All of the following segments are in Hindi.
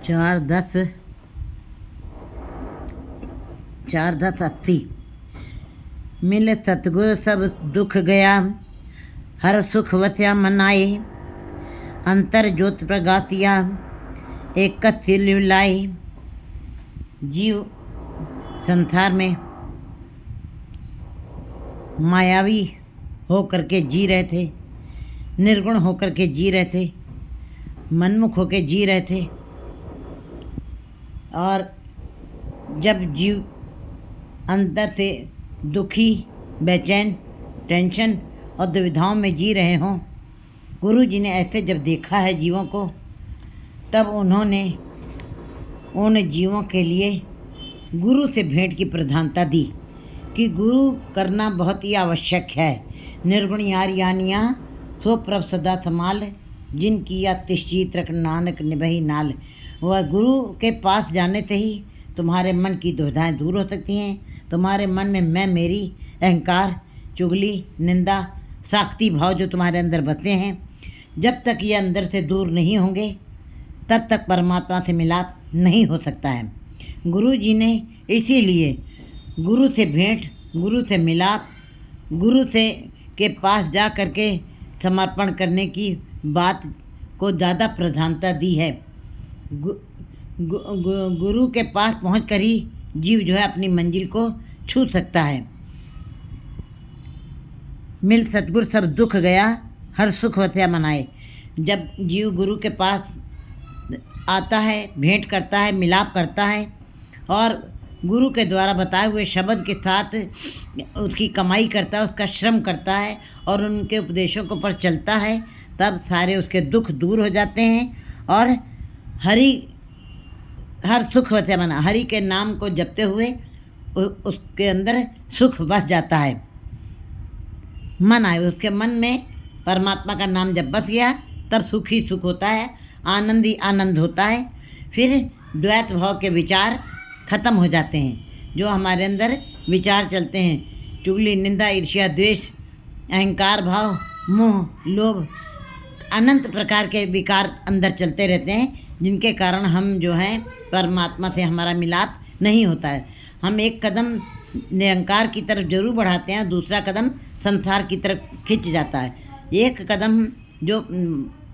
4-10 मिल सतगुर सब दुख गया, हर सुख वस्या मनाए। अंतर ज्योत प्रगातिया, एक कथिल लाई। जीव संसार में मायावी होकर के जी रहे थे, निर्गुण होकर के जी रहे थे, मनमुख होकर जी रहे थे। और जब जीव अंदर से दुखी, बेचैन, टेंशन और दुविधाओं में जी रहे हों, गुरु जी ने ऐसे जब देखा है जीवों को, तब उन्होंने उन जीवों के लिए गुरु से भेंट की प्रधानता दी कि गुरु करना बहुत ही आवश्यक है। निर्गुण यार यानिया सो प्रभ सदा समाल, जिन किया तिश्चित रख नानक निभई नाल। वह गुरु के पास जाने से ही तुम्हारे मन की दुविधाएं दूर हो सकती हैं। तुम्हारे मन में मैं, मेरी, अहंकार, चुगली, निंदा, साख्ती भाव जो तुम्हारे अंदर बसे हैं, जब तक ये अंदर से दूर नहीं होंगे तब तक परमात्मा से मिलाप नहीं हो सकता है। गुरु जी ने इसीलिए गुरु से भेंट, गुरु से मिलाप, गुरु से के पास जा कर के समर्पण करने की बात को ज़्यादा प्रधानता दी है। गुरु के पास पहुंचकर ही जीव जो है अपनी मंजिल को छू सकता है। मिल सतगुर सब दुख गया, हर सुख वस्या मनाए। जब जीव गुरु के पास आता है, भेंट करता है, मिलाप करता है और गुरु के द्वारा बताए हुए शब्द के साथ उसकी कमाई करता है, उसका श्रम करता है और उनके उपदेशों के ऊपर चलता है, तब सारे उसके दुख दूर हो जाते हैं और हर सुख वस्या मना, हरि के नाम को जपते हुए उसके अंदर सुख बस जाता है। मन आए, उसके मन में परमात्मा का नाम जब बस गया तब सुख ही सुख होता है, आनंद ही आनंद होता है। फिर द्वैत भाव के विचार खत्म हो जाते हैं। जो हमारे अंदर विचार चलते हैं, चुगली, निंदा, ईर्ष्या, द्वेष, अहंकार भाव, मोह, लोभ, अनंत प्रकार के विकार अंदर चलते रहते हैं, जिनके कारण हम जो हैं परमात्मा से हमारा मिलाप नहीं होता है। हम एक कदम निरंकार की तरफ जरूर बढ़ाते हैं, दूसरा कदम संसार की तरफ खिंच जाता है। एक कदम जो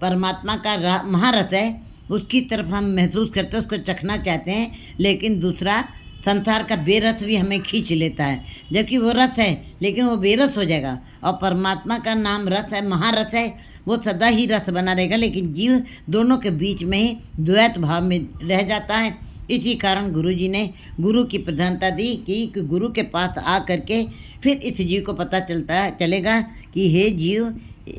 परमात्मा का महारथ है उसकी तरफ हम महसूस करते हैं, उसको चखना चाहते हैं, लेकिन दूसरा संसार का बेरस भी हमें खींच लेता है। जबकि वो रस है लेकिन वो बेरस हो जाएगा, और परमात्मा का नाम रस है, महारस है, वो सदा ही रस बना रहेगा। लेकिन जीव दोनों के बीच में ही द्वैत भाव में रह जाता है। इसी कारण गुरु जी ने गुरु की प्रधानता दी कि गुरु के पास आ करके फिर इस जीव को पता चलेगा कि हे जीव,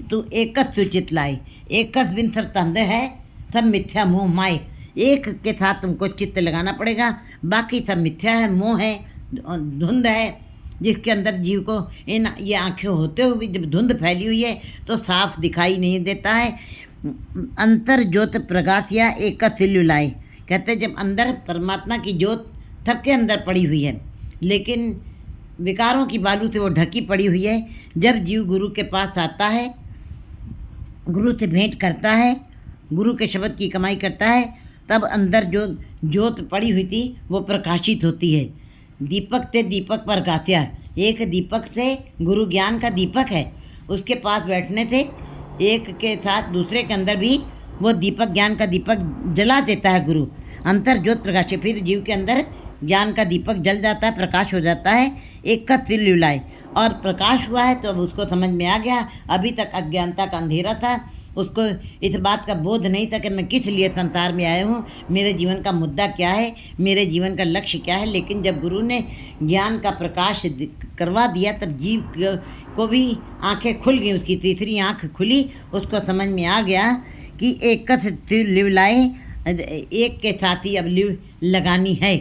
तू एकस चित लाई, एकस बिन सब तंद है, सब मिथ्या मोह माए। एक के साथ तुमको चित्त लगाना पड़ेगा, बाकी सब मिथ्या है, मोह है, धुंध है, जिसके अंदर जीव को ये आँखें होते हुए भी जब धुंध फैली हुई है तो साफ दिखाई नहीं देता है। अंतर ज्योत प्रकाशिया एक सिल्युलाई, कहते हैं जब अंदर परमात्मा की ज्योत सबके अंदर पड़ी हुई है, लेकिन विकारों की बालू से वो ढकी पड़ी हुई है। जब जीव गुरु के पास आता है, गुरु से भेंट करता है, गुरु के शब्द की कमाई करता है, तब अंदर जो ज्योत पड़ी हुई थी वो प्रकाशित होती है। दीपक ते दीपक प्रकाश्या, एक दीपक से गुरु ज्ञान का दीपक है, उसके पास बैठने से एक के साथ दूसरे के अंदर भी वो दीपक, ज्ञान का दीपक जला देता है गुरु। अंतर ज्योत प्रकाश, फिर जीव के अंदर ज्ञान का दीपक जल जाता है, प्रकाश हो जाता है। एक का सिल लुलाए, और प्रकाश हुआ है तो अब उसको समझ में आ गया। अभी तक अज्ञानता का अंधेरा था, उसको इस बात का बोध नहीं था कि मैं किस लिए संसार में आया हूँ, मेरे जीवन का मुद्दा क्या है, मेरे जीवन का लक्ष्य क्या है। लेकिन जब गुरु ने ज्ञान का प्रकाश करवा दिया तब जीव को भी आंखें खुल गई, उसकी तीसरी आंख खुली, उसको समझ में आ गया कि एक लिव लाए, एक के साथ ही अब लिव लगानी है।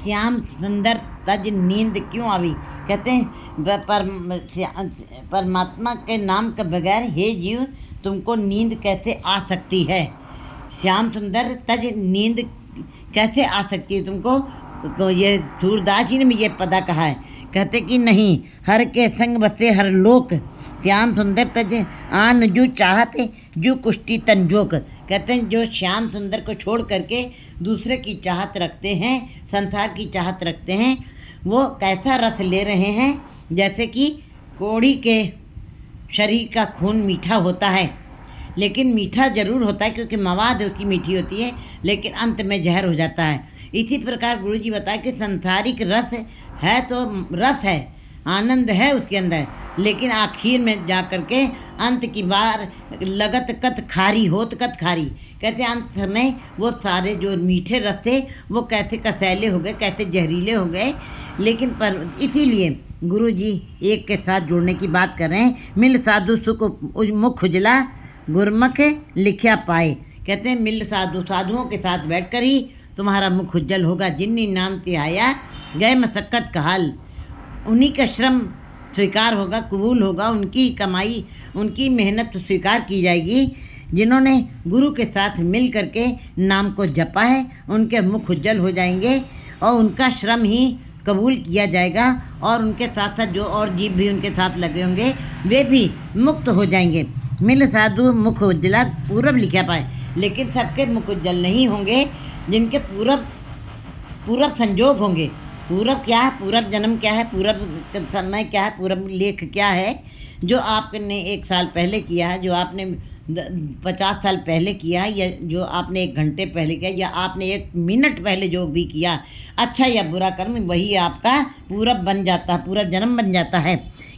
श्याम सुंदर तज नींद क्यों आवी, कहते हैं परमात्मा के नाम के बगैर हे जीव तुमको नींद कैसे आ सकती है। श्याम सुंदर तज नींद कैसे आ सकती है तुमको। ये सूरदास जी ने भी ये पदा कहा है, कहते कि नहीं, हर के संग बसे हर लोक, श्याम सुंदर तज आन जू चाहते जू कुष्टी तंजोक। कहते हैं जो श्याम सुंदर को छोड़ करके दूसरे की चाहत रखते हैं, संसार की चाहत रखते हैं, वो कैसा रस ले रहे हैं, जैसे कि कोड़ी के शरीर का खून मीठा होता है, लेकिन मीठा ज़रूर होता है क्योंकि मवाद उसकी मीठी होती है, लेकिन अंत में जहर हो जाता है। इसी प्रकार गुरु जी बताए कि संसारिक रस है तो रस है, आनंद है उसके अंदर, लेकिन आखिर में जा कर के अंत की बार लगत कत खारी होत कत खारी, कहते अंत में वो सारे जो मीठे रस थे वो कैसे कसैले हो गए, कैसे जहरीले हो गए। लेकिन पर इसीलिए गुरु जी एक के साथ जुड़ने की बात कर रहे हैं। मिल साधु सुख मुख उजला गुरमुख लिखिया पाए, कहते हैं मिल साधुओं के साथ बैठकर ही तुम्हारा मुख उज्जवल होगा। जिन्नी नाम ते आया गए मशक्कत का हाल, उन्हीं का श्रम स्वीकार होगा, कबूल होगा, उनकी कमाई उनकी मेहनत स्वीकार की जाएगी। जिन्होंने गुरु के साथ मिल करके नाम को जपा है उनके मुख उज्जवल हो जाएंगे और उनका श्रम ही कबूल किया जाएगा, और उनके साथ साथ जो और जीव भी उनके साथ लगे होंगे वे भी मुक्त हो जाएंगे। मिल साधु मुख उज्जला पूरब लिखा पाए, लेकिन सबके मुख उज्जवल नहीं होंगे जिनके पूरब संजोग होंगे। पूरब क्या है, पूरब जन्म क्या है, पूरब समय क्या है, पूरब लेख क्या है, जो आपने 1 साल पहले किया है, जो आपने 50 साल पहले किया, या जो आपने 1 घंटे पहले किया, या आपने 1 मिनट पहले जो भी किया, अच्छा या बुरा कर्म, वही आपका पूरब बन जाता है, पूरब जन्म बन जाता है।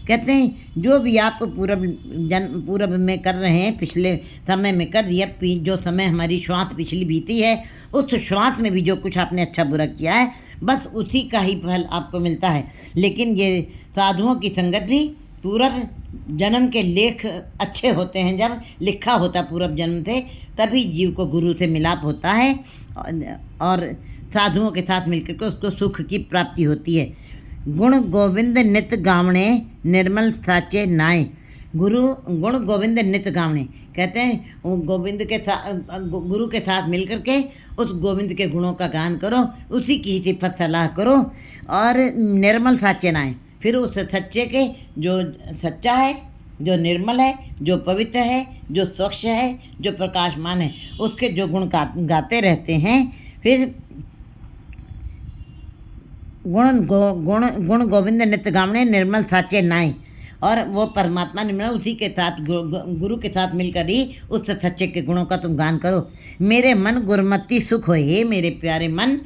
कहते हैं जो भी आप पूरब में कर रहे हैं, पिछले समय में कर दिया, जो समय हमारी श्वास पिछली बीती है, उस श्वास में भी जो कुछ आपने अच्छा बुरा किया है, बस उसी का ही फल आपको मिलता है। लेकिन ये साधुओं की संगत भी पूर्व जन्म के लेख अच्छे होते हैं, जब लिखा होता पूर्व जन्म से, तभी जीव को गुरु से मिलाप होता है और साधुओं के साथ मिलकर के उसको सुख की प्राप्ति होती है। गुण गोविंद नित गावणे निर्मल साचे नाय, गुरु गुण गोविंद नित गावणे, कहते हैं वो गोविंद के साथ, गुरु के साथ मिलकर के उस गोविंद के गुणों का गान करो, उसी की सिफत सलाह करो, और निर्मल साचे नाय, फिर उस सच्चे के जो सच्चा है, जो निर्मल है, जो पवित्र है, जो स्वच्छ है, जो प्रकाशमान है, उसके जो गुण गाते रहते हैं। फिर गुण गोविंद नित्य गावणे निर्मल साचे नाय, और वो परमात्मा निर्मल, उसी के साथ गुरु के साथ मिलकर ही उस सच्चे के गुणों का तुम गान करो। मेरे मन गुरमति सुख हो, हे मेरे प्यारे मन,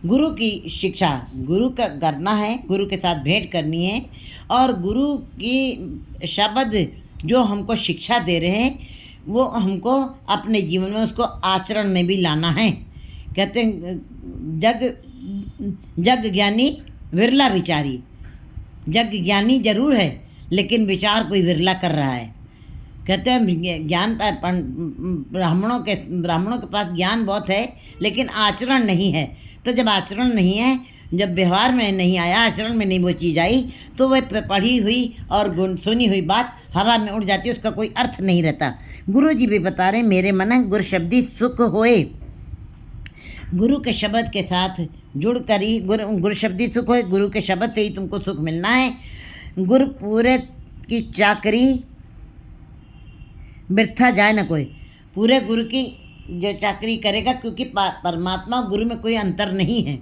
गुरु की शिक्षा गुरु का करना है, गुरु के साथ भेंट करनी है, और गुरु की शब्द जो हमको शिक्षा दे रहे हैं वो हमको अपने जीवन में उसको आचरण में भी लाना है। कहते हैं जग ज्ञानी विरला विचारी, जग ज्ञानी जरूर है लेकिन विचार कोई विरला कर रहा है। कहते हैं ज्ञान ब्राह्मणों के पास ज्ञान बहुत है लेकिन आचरण नहीं है। तो जब आचरण नहीं है, जब व्यवहार में नहीं आया, आचरण में नहीं वो चीज़ आई, तो वह पढ़ी हुई और सुनी हुई बात हवा में उड़ जाती है, उसका कोई अर्थ नहीं रहता। गुरु जी भी बता रहे, मेरे मन गुर शब्दी सुख होए, गुरु के शब्द के साथ जुड़ कर ही गुरु शब्दी सुख होए, गुरु के शब्द से ही तुमको सुख मिलना है। गुरु पूरे की चाकरी बिरथा जाए न कोई, पूरे गुरु की जो चाकरी करेगा, क्योंकि परमात्मा गुरु में कोई अंतर नहीं है।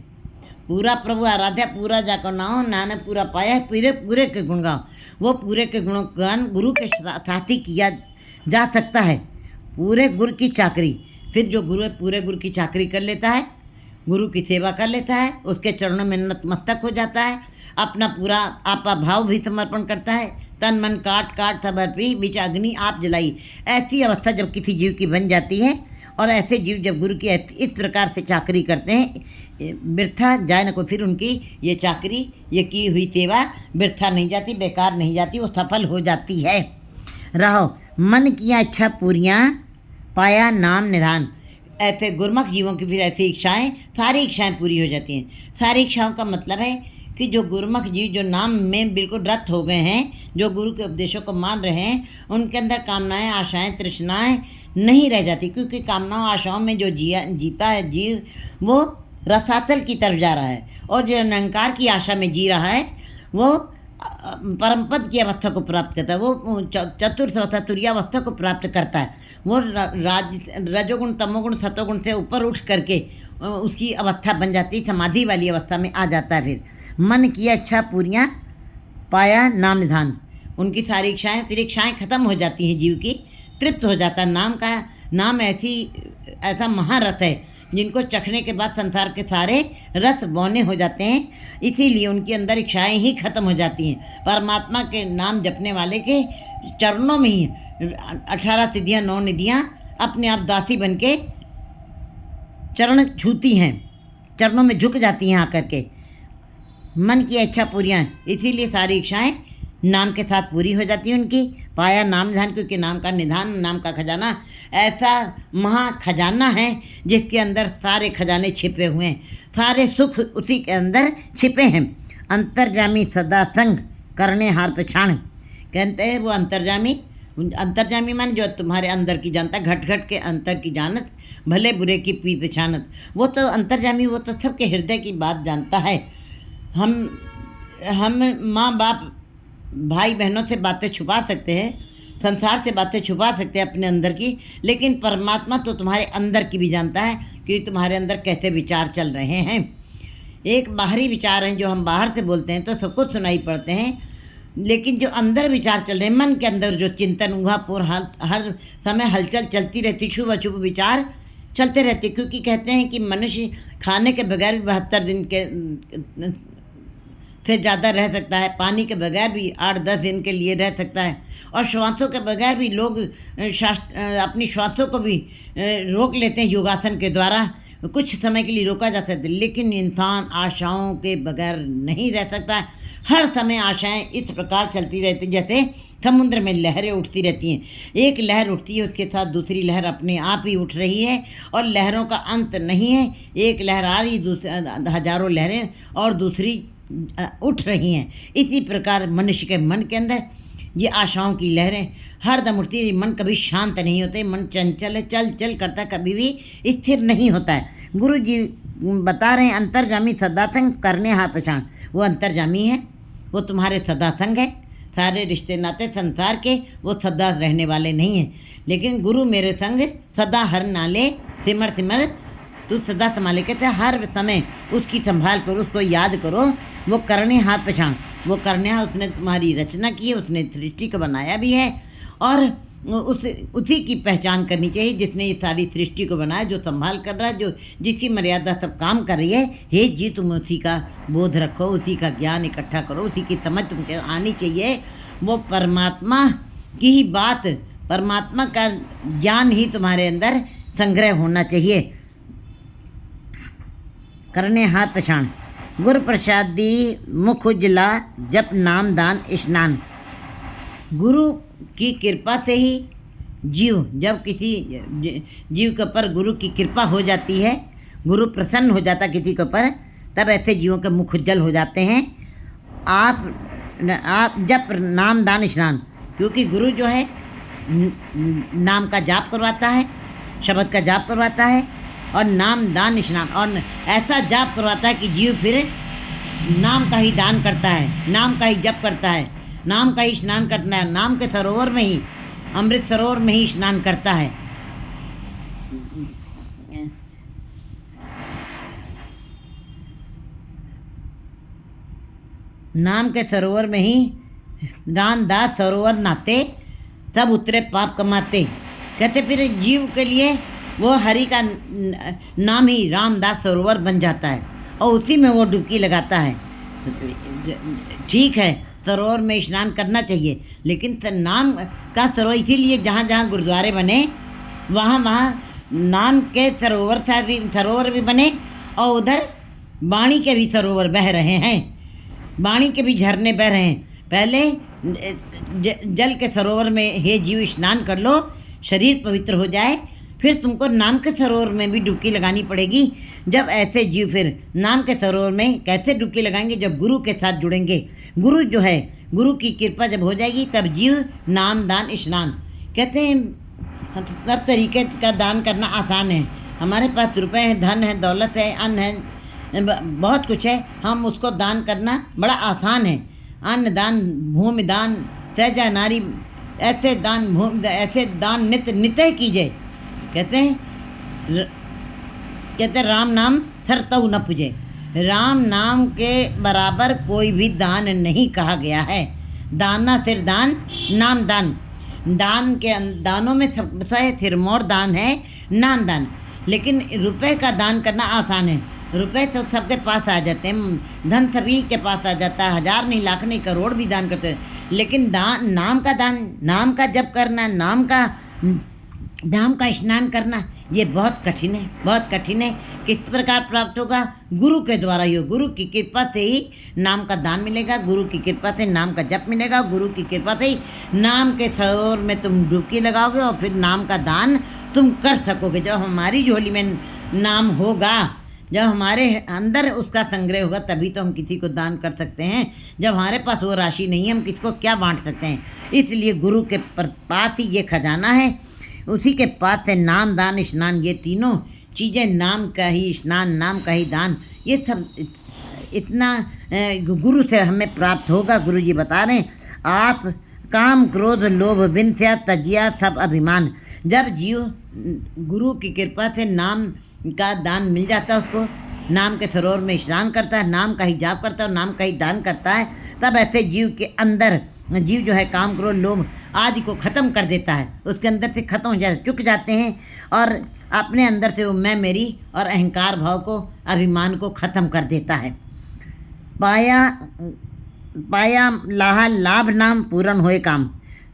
पूरा प्रभु आराध्या, पूरा जाकर नाओ नाने पूरा पाया, पूरे के गुण गाओ। वो पूरे के गुणों गान गुरु के साथ ही किया जा सकता है, पूरे गुरु की चाकरी। फिर जो गुरु पूरे गुरु की चाकरी कर लेता है, गुरु की सेवा कर लेता है, उसके चरणों में नतमस्तक हो जाता है, अपना पूरा आपा भाव भी समर्पण करता है, तन मन काट समर्पी बीच अग्नि आप जलाई। ऐसी अवस्था जब किसी जीव की बन जाती है, और ऐसे जीव जब गुरु की इस प्रकार से चाकरी करते हैं, बिरथा जाए न कोई, फिर उनकी ये चाकरी, ये की हुई सेवा बिरथा नहीं जाती, बेकार नहीं जाती, वो सफल हो जाती है। रहो मन किया इच्छा पूरियाँ पाया नाम निधान, ऐसे गुरमुख जीवों की फिर ऐसी इच्छाएँ, सारी इच्छाएँ पूरी हो जाती हैं। सारी इच्छाओं का मतलब है कि जो गुरमुख जीव जो नाम में बिल्कुल रत हो गए हैं, जो गुरु के उपदेशों को मान रहे हैं, उनके अंदर कामनाएं, आशाएं, तृष्णाएं नहीं रह जाती, क्योंकि कामनाओं आशाओं में जो जीता है जीव, वो रसातल की तरफ जा रहा है, और जो अहंकार की आशा में जी रहा है वो परमपद की अवस्था को प्राप्त करता है, वो चतुर्थ अवस्था तुरीयावस्था को प्राप्त करता है। वो रजोगुण तमोगुण सतोगुण से ऊपर उठ करके उसकी अवस्था बन जाती है, समाधि वाली अवस्था में आ जाता है। फिर मन की इच्छा पूरियाँ पाया नाम निधान, उनकी सारी इच्छाएँ फिर इच्छाएँ खत्म हो जाती हैं, जीव की तृप्त हो जाता है। नाम ऐसा महारथ है जिनको चखने के बाद संसार के सारे रस बौने हो जाते हैं, इसीलिए उनके अंदर इच्छाएं ही खत्म हो जाती हैं। परमात्मा के नाम जपने वाले के चरणों में ही 18 सिद्धियाँ 9 निधियाँ अपने आप दासी बन के चरण छूती हैं, चरणों में झुक जाती हैं आकर के। मन की इच्छा पूरियाँ, इसीलिए सारी इच्छाएं नाम के साथ पूरी हो जाती है उनकी। पाया नाम निधान, क्योंकि नाम का निधान, नाम का खजाना ऐसा महा खजाना है जिसके अंदर सारे खजाने छिपे हुए हैं, सारे सुख उसी के अंदर छिपे हैं। अंतर्जामी सदा संग करने हार पछाण, कहते हैं वो अंतर्जामी मान जो तुम्हारे अंदर की जानता, घट घट के अंतर की जानत, भले बुरे की पी पहचानत। वो तो अंतर्जामी, वो तो सबके हृदय की बात जानता है। हम माँ बाप भाई बहनों से बातें छुपा सकते हैं, संसार से बातें छुपा सकते हैं अपने अंदर की, लेकिन परमात्मा तो तुम्हारे अंदर की भी जानता है कि तुम्हारे अंदर कैसे विचार चल रहे हैं। एक बाहरी विचार हैं जो हम बाहर से बोलते हैं तो सब कुछ सुनाई पड़ते हैं, लेकिन जो अंदर विचार चल रहे हैं, मन के अंदर जो चिंतन ऊहापोह हर समय हलचल चलती रहती, शुभ अशुभ विचार चलते रहते, क्योंकि कहते हैं कि मनुष्य खाने के बगैर भी 72 दिन के से ज़्यादा रह सकता है, पानी के बगैर भी 8-10 दिन के लिए रह सकता है, और श्वासों के बगैर भी लोग अपनी श्वासों को भी रोक लेते हैं योगासन के द्वारा, कुछ समय के लिए रोका जा सकता है। लेकिन इंसान आशाओं के बगैर नहीं रह सकता। हर समय आशाएं इस प्रकार चलती रहती जैसे समुद्र में लहरें उठती रहती हैं। एक लहर उठती है, उसके साथ दूसरी लहर अपने आप ही उठ रही है, और लहरों का अंत नहीं है। एक लहर आ रही, हजारों लहरें और दूसरी उठ रही हैं। इसी प्रकार मनुष्य के मन के अंदर ये आशाओं की लहरें हरदम उठती है। मन कभी शांत नहीं होते, मन चंचल है, चल चल करता, कभी भी स्थिर नहीं होता है। गुरु जी बता रहे हैं अंतर्जामी सदासंग करने हाथ पछाण, वो अंतर्जामी है, वो तुम्हारे सदासंग है। सारे रिश्ते नाते संसार के वो सदा रहने वाले नहीं हैं, लेकिन गुरु मेरे संग सदा हर नाले सिमर सिमर तू सदा संभाले। कहते हर समय उसकी संभाल करो, उसको याद करो। वो करने हाथ पछाण, वो करने हाथ, उसने तुम्हारी रचना की है, उसने सृष्टि को बनाया भी है, और उसी की पहचान करनी चाहिए जिसने ये सारी सृष्टि को बनाया, जो संभाल कर रहा है, जो जिसकी मर्यादा सब काम कर रही है। हे जी, तुम उसी का बोध रखो, उसी का ज्ञान इकट्ठा करो, उसी की समझ तुमको आनी चाहिए। वो परमात्मा की ही बात, परमात्मा का ज्ञान ही तुम्हारे अंदर संग्रह होना चाहिए। करने हाथ पछाण, गुर प्रसादी मुख उजला, जप नाम दान स्नान। गुरु की कृपा से ही जीव, जब किसी जीव के ऊपर गुरु की कृपा हो जाती है, गुरु प्रसन्न हो जाता किसी के ऊपर, तब ऐसे जीवों के मुख उज्जवल हो जाते हैं। आप जप नाम दान स्नान, क्योंकि गुरु जो है नाम का जाप करवाता है, शब्द का जाप करवाता है, और नाम दान स्नान, और ऐसा जाप करवाता है कि जीव फिर नाम का ही दान करता है, नाम का ही जप करता है, नाम का ही स्नान करना है, नाम के सरोवर में ही, अमृत सरोवर में ही स्नान करता है। नाम के सरोवर में ही रामदास सरोवर नाते, सब उतरे पाप कमाते। कहते फिर जीव के लिए वो हरि का नाम ही रामदास सरोवर बन जाता है, और उसी में वो डुबकी लगाता है। ठीक है, सरोवर में स्नान करना चाहिए, लेकिन नाम का सरोवर, इसीलिए जहाँ जहाँ गुरुद्वारे बने वहाँ वहाँ नाम के सरोवर भी बने, और उधर वाणी के भी सरोवर बह रहे हैं, वाणी के भी झरने बह रहे हैं। पहले जल के सरोवर में हे जीव स्नान कर लो, शरीर पवित्र हो जाए, फिर तुमको नाम के सरोवर में भी डुबकी लगानी पड़ेगी। जब ऐसे जीव फिर नाम के सरोवर में कैसे डुबकी लगाएंगे? जब गुरु के साथ जुड़ेंगे। गुरु जो है, गुरु की कृपा जब हो जाएगी, तब जीव नाम दान स्नान। कहते हैं सब तरीके का दान करना आसान है। हमारे पास रुपए हैं, धन है, दौलत है, अन्न है, बहुत कुछ है, हम उसको दान करना बड़ा आसान है। अन्न दान, भूमि दान, सहजा नारी, ऐसे दान नित्य नित्य कीजिए। कहते हैं राम नाम सरतऊ न पूजे। राम नाम के बराबर कोई भी दान नहीं कहा गया है। दाना सिर दान, नाम दान। दानों में सबसे सिरमौर दान है नाम दान। लेकिन रुपए का दान करना आसान है। रुपए तो सबके पास आ जाते हैं, धन सभी के पास आ जाता है, 1000 नहीं, लाख नहीं, करोड़ भी दान करते हैं। लेकिन नाम का दान, नाम का जप करना, नाम का स्नान करना, ये बहुत कठिन है, बहुत कठिन है। किस प्रकार प्राप्त होगा? गुरु के द्वारा ही हो। गुरु की कृपा से ही नाम का दान मिलेगा, गुरु की कृपा से नाम का जप मिलेगा, गुरु की कृपा से ही नाम के सरोवर में तुम डुबकी लगाओगे और फिर नाम का दान तुम कर सकोगे। जब हमारी झोली में नाम होगा, जब हमारे अंदर उसका संग्रह होगा, तभी तो हम किसी को दान कर सकते हैं। जब हमारे पास वो राशि नहीं है, हम किसको क्या बांट सकते हैं? इसलिए गुरु के पास ही ये खजाना है, उसी के पास है नाम दान स्नान। ये तीनों चीज़ें, नाम का ही स्नान, नाम का ही दान, ये सब इतना गुरु से हमें प्राप्त होगा। गुरु जी बता रहे हैं, आप काम क्रोध लोभ विंध्या तजिया सब अभिमान। जब जीव गुरु की कृपा से नाम का दान मिल जाता है, उसको नाम के सरोवर में स्नान करता है, नाम का ही जाप करता है और नाम का ही दान करता है, तब ऐसे जीव के अंदर, जीव जो है काम क्रोध लोभ आदि को ख़त्म कर देता है। उसके अंदर से ख़त्म हो जाते, चुक जाते हैं और अपने अंदर से वो मैं मेरी और अहंकार भाव को, अभिमान को ख़त्म कर देता है। पाया लाहा लाभ नाम पूर्ण होए काम।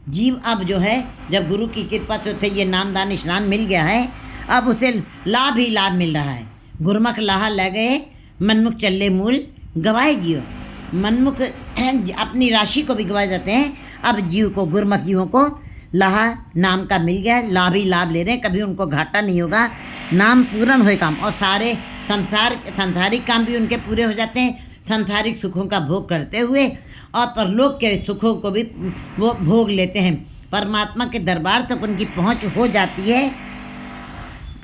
जीव अब जो है, जब गुरु की कृपा से उसे ये नाम दान स्नान मिल गया है, अब उसे लाभ ही लाभ मिल रहा है। गुरमुख लाहा ले गए, मनमुख चले मूल गवाए जियो। मनमुख अपनी राशि को भी गवा जाते हैं। अब जीव को, गुरमुख जीवों को लाहा नाम का मिल गया, लाभ ही लाभ ले रहे हैं, कभी उनको घाटा नहीं होगा। नाम पूर्ण हुए काम, और सारे संसारिक काम भी उनके पूरे हो जाते हैं, सांसारिक सुखों का भोग करते हुए, और परलोक के सुखों को भी वो भोग लेते हैं। परमात्मा के दरबार तक उनकी पहुंच हो जाती है।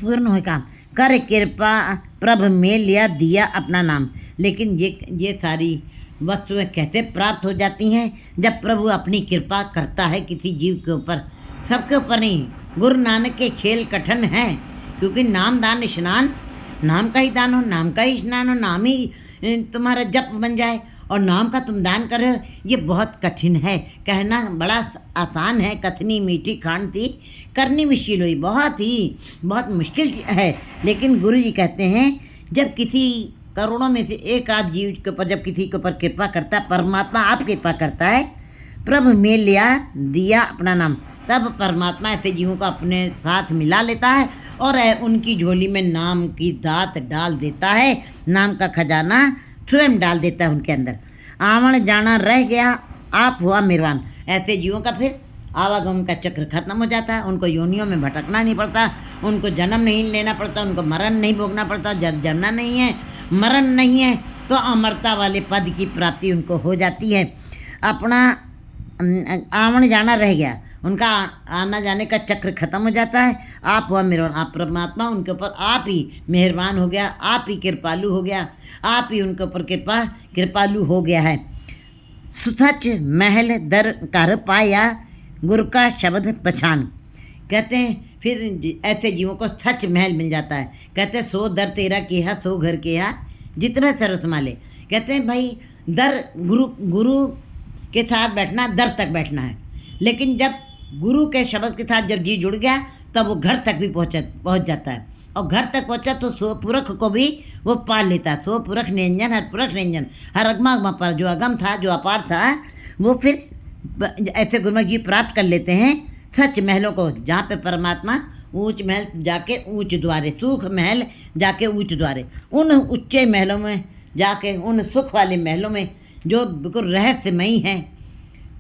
पूर्ण हुए काम कर कृपा प्रभ में लिया दिया अपना नाम। लेकिन ये सारी वस्तुएं कैसे प्राप्त हो जाती हैं? जब प्रभु अपनी कृपा करता है किसी जीव के ऊपर, सबके ऊपर नहीं। गुरु नानक के खेल कठिन हैं, क्योंकि नाम दान स्नान, नाम का ही दान हो, नाम का ही स्नान हो, नाम ही तुम्हारा जप बन जाए और नाम का तुम दान कर रहे हो, ये बहुत कठिन है। कहना बड़ा आसान है, कथनी मीठी खांड थी करनी मुश्किल हुई। बहुत मुश्किल है। लेकिन गुरु जी कहते हैं, जब किसी करोड़ों में से एक आध जीव के ऊपर जब किसी के ऊपर कृपा करता है, परमात्मा आप कृपा करता है, प्रभु में लिया दिया अपना नाम, तब परमात्मा ऐसे जीवों को अपने साथ मिला लेता है और उनकी झोली में नाम की दात डाल देता है। नाम का खजाना स्वयं डाल देता है उनके अंदर। आवन जाना रह गया, आप हुआ मेहरबान। ऐसे जीवों का फिर आवागमन का चक्र खत्म हो जाता है। उनको योनियों में भटकना नहीं पड़ता, उनको जन्म नहीं लेना पड़ता, उनको मरण नहीं भोगना पड़ता। जब जन्म नहीं है, मरण नहीं है, तो अमरता वाले पद की प्राप्ति उनको हो जाती है। अपना आवन जाना रह गया, उनका आना जाने का चक्र खत्म हो जाता है। आप हुआ मेहरबान, आप परमात्मा उनके ऊपर आप ही मेहरबान हो गया, आप ही कृपालु हो गया, आप ही उनके ऊपर कृपालु हो गया है। सुसच महल दर कर पाया, गुरु का शब्द पहचान। कहते हैं फिर ऐसे जीवों को सच महल मिल जाता है। कहते हैं सो दर तेरा किया, सो घर किया, जितना सरस माले। कहते हैं भाई दर, गुरु के साथ बैठना, दर तक बैठना है। लेकिन जब गुरु के शब्द के साथ जब जी जुड़ गया, तब वो घर तक भी पहुँच जाता है। और घर तक पहुँचा तो सो पुरख को भी वो पाल लेता है। सो पुरख निरंजन, हर पुरख निरंजन, हर अगमा पर जो अगम था, जो अपार था, वो फिर ऐसे गुरुमुख जी प्राप्त कर लेते हैं सच महलों को, जहाँ पे परमात्मा ऊंच महल जाके ऊंच द्वारे, सुख महल जाके ऊंच द्वारे, उन ऊंचे महलों में जाके, उन सुख वाले महलों में जो बिल्कुल रहस्यमयी हैं,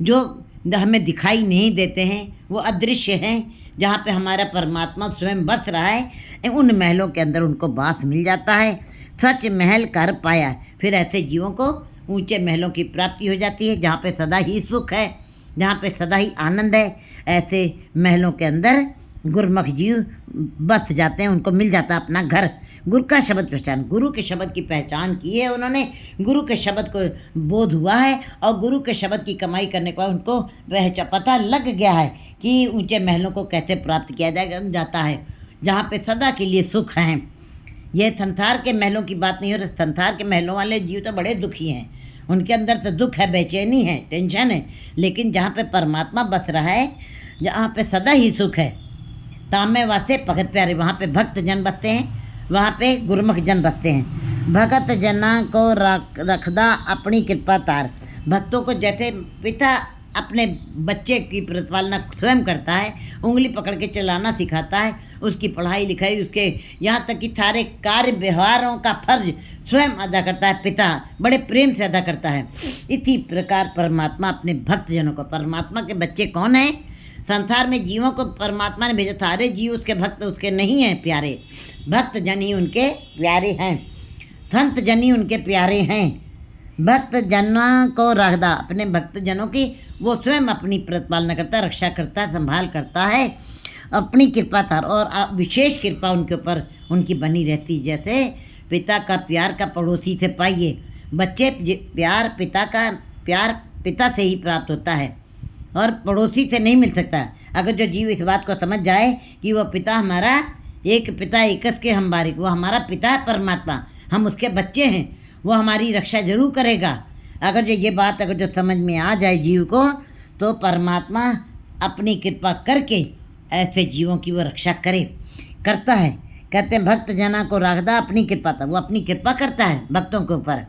जो हमें दिखाई नहीं देते हैं, वो अदृश्य हैं, जहाँ पे हमारा परमात्मा स्वयं बस रहा है, उन महलों के अंदर उनको वास मिल जाता है। सच महल कर पाया, फिर ऐसे जीवों को ऊंचे महलों की प्राप्ति हो जाती है, जहाँ पे सदा ही सुख है, जहाँ पे सदा ही आनंद है। ऐसे महलों के अंदर गुरमुख जीव बस जाते हैं, उनको मिल जाता है अपना घर। गुरु का शब्द पहचान, गुरु के शब्द की पहचान की है उन्होंने, गुरु के शब्द को बोध हुआ है और गुरु के शब्द की कमाई करने के बाद उनको पता लग गया है कि ऊंचे महलों को कैसे प्राप्त किया जाता है जहाँ पे सदा के लिए सुख हैं। यह संसार के महलों की बात नहीं हो रही, संसार के महलों वाले जीव तो बड़े दुखी हैं, उनके अंदर तो दुख है, बेचैनी है, टेंशन है, लेकिन जहाँ पे परमात्मा बस रहा है, जहाँ पे सदा ही सुख है, तामे वास्ते भगत प्यारे, वहाँ पे भक्त जन बसते हैं, वहाँ पे गुरमुख जन बसते हैं। भगत जना को रखदा अपनी कृपा तार, भक्तों को जैसे पिता अपने बच्चे की प्रतिपालना स्वयं करता है, उंगली पकड़ के चलाना सिखाता है, उसकी पढ़ाई लिखाई, उसके यहाँ तक कि सारे कार्य व्यवहारों का फर्ज स्वयं अदा करता है, पिता बड़े प्रेम से अदा करता है। इसी प्रकार परमात्मा अपने भक्तजनों को, परमात्मा के बच्चे कौन हैं? संसार में जीवों को परमात्मा ने भेजा, सारे जीव उसके भक्त उसके नहीं हैं प्यारे, भक्त जन ही उनके प्यारे हैं, संत जन ही उनके प्यारे हैं। भक्त जना को रखदा, अपने भक्त जनों की वो स्वयं अपनी प्रतिपालना करता है, रक्षा करता है, संभाल करता है, अपनी कृपा तार, और विशेष कृपा उनके ऊपर उनकी बनी रहती। जैसे पिता का प्यार का पड़ोसी से पाइए, बच्चे प्यार पिता का प्यार पिता से ही प्राप्त होता है और पड़ोसी से नहीं मिल सकता। अगर जो जीव इस बात को समझ जाए कि वो पिता हमारा एक पिता एकस के हम बारिक, वो हमारा पिता है परमात्मा, हम उसके बच्चे हैं, वो हमारी रक्षा जरूर करेगा। अगर जो ये बात अगर जो समझ में आ जाए जीव को, तो परमात्मा अपनी कृपा करके ऐसे जीवों की वो रक्षा करता है। कहते हैं भक्त जना को रखदा अपनी कृपा, था वो अपनी कृपा करता है भक्तों के ऊपर।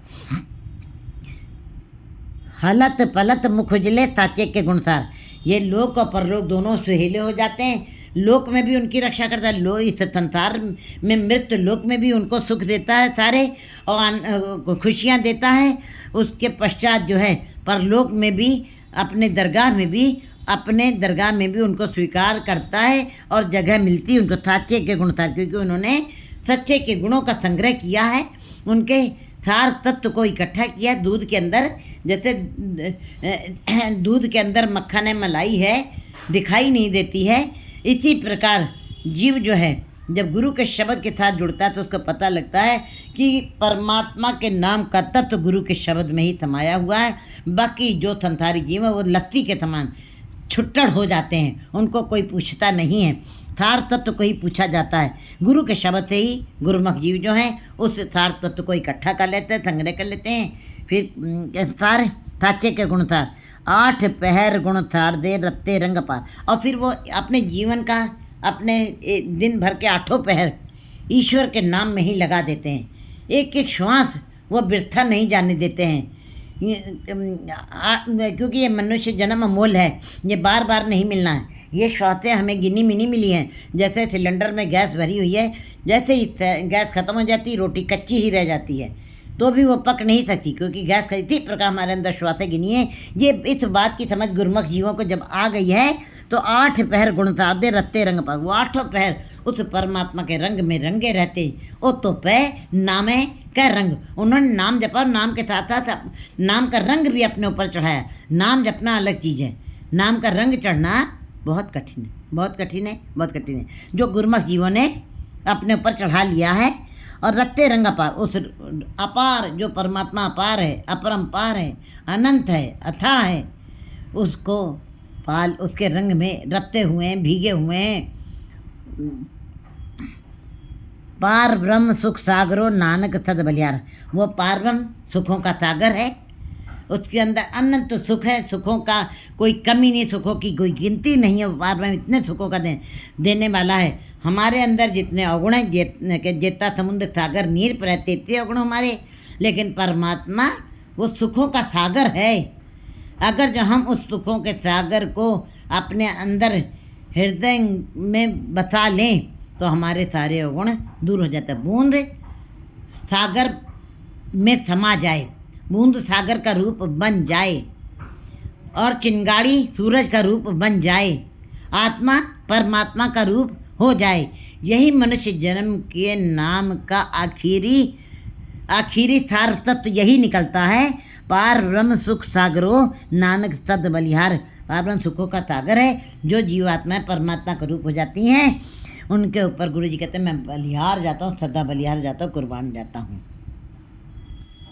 हलत पलत मुख उजले साचे के गुणसार, ये लोक और परलोक दोनों सुहेले हो जाते हैं। लोक में भी उनकी रक्षा करता है, लोक इस संसार में मृत्यु लोक में भी उनको सुख देता है सारे और खुशियाँ देता है। उसके पश्चात जो है परलोक में भी अपने दरगाह में भी उनको स्वीकार करता है और जगह मिलती है उनको साचे के गुणसार, क्योंकि उन्होंने सच्चे के गुणों का संग्रह किया है, उनके सार तत्व को इकट्ठा किया। दूध के अंदर जैसे दूध के अंदर मक्खन है, मलाई है, दिखाई नहीं देती है, इसी प्रकार जीव जो है जब गुरु के शब्द के साथ जुड़ता है तो उसको पता लगता है कि परमात्मा के नाम का तत्व गुरु के शब्द में ही समाया हुआ है। बाकी जो संसारी जीव है वो लस्सी के समान छुट्टड़ हो जाते हैं, उनको कोई पूछता नहीं है, सार तत्व को ही पूछा जाता है। गुरु के शब्द से ही गुरुमुख जीव जो हैं उस सार तत्व को इकट्ठा कर लेते हैं, संग्रह कर लेते हैं। फिर सार साचे के गुण सार, 8 पहर गुण सार दे रत्ते रंग पार, और फिर वो अपने जीवन का अपने दिन भर के 8 पहर ईश्वर के नाम में ही लगा देते हैं। एक एक श्वास वो व्यर्थ नहीं जाने देते हैं, क्योंकि ये मनुष्य जन्म अमूल्य है, ये बार बार नहीं मिलना है। ये श्वासें हमें गिनी मिनी मिली हैं। जैसे सिलेंडर में गैस भरी हुई है, जैसे ही गैस ख़त्म हो जाती है रोटी कच्ची ही रह जाती है, तो भी वो पक नहीं सकती क्योंकि गैस खरीदी। इसी प्रकार हमारे अंदर श्वासें गिनी है। ये इस बात की समझ गुरुमुख जीवों को जब आ गई है तो 8 पहर गुण सार दे रत्ते रंग पार, वो 8 पहर उस परमात्मा के रंग में रंगे रहते। ओ तो पे नामे का रंग, उन्होंने नाम जपा, नाम के साथ साथ नाम का रंग भी अपने ऊपर चढ़ाया। नाम जपना अलग चीज़ है, नाम का रंग चढ़ना बहुत कठिन है, बहुत कठिन है, बहुत कठिन है। जो गुरुमुख जीवों ने अपने ऊपर चढ़ा लिया है और रत्ते रंग अपार, उस अपार जो परमात्मा अपार है, अपरंपार है, अनंत है, अथाह है, उसको पाल उसके रंग में रत्ते हुए हैं, भीगे हुए हैं। पार ब्रह्म सुख सागरो नानक सद बलियार, वो पार ब्रह्म सुखों का सागर है, उसके अंदर अनंत सुख है, सुखों का कोई कमी नहीं, सुखों की कोई गिनती नहीं है। पार ब्रह्म इतने सुखों का देने वाला है। हमारे अंदर जितने अवगुण हैं, जेता समुद्र सागर नीर पर रहते इतने अवगुण हमारे, लेकिन परमात्मा वो सुखों का सागर है। अगर जो हम उस सुखों के सागर को अपने अंदर हृदय में बसा लें तो हमारे सारे अवगुण दूर हो जाते हैं। बूंद सागर में समा जाए, बूंद सागर का रूप बन जाए और चिंगारी सूरज का रूप बन जाए, आत्मा परमात्मा का रूप हो जाए, यही मनुष्य जन्म के नाम का आखिरी सार तत्व यही निकलता है। पार ब्रह्म सुख सागरो नानक सद बलिहार, पार ब्रह्म सुखों का सागर है। जो जीवात्माएं परमात्मा का रूप हो जाती हैं उनके ऊपर गुरु जी कहते हैं मैं बलिहार जाता हूँ, सदा बलिहार जाता हूँ, कुर्बान जाता हूँ।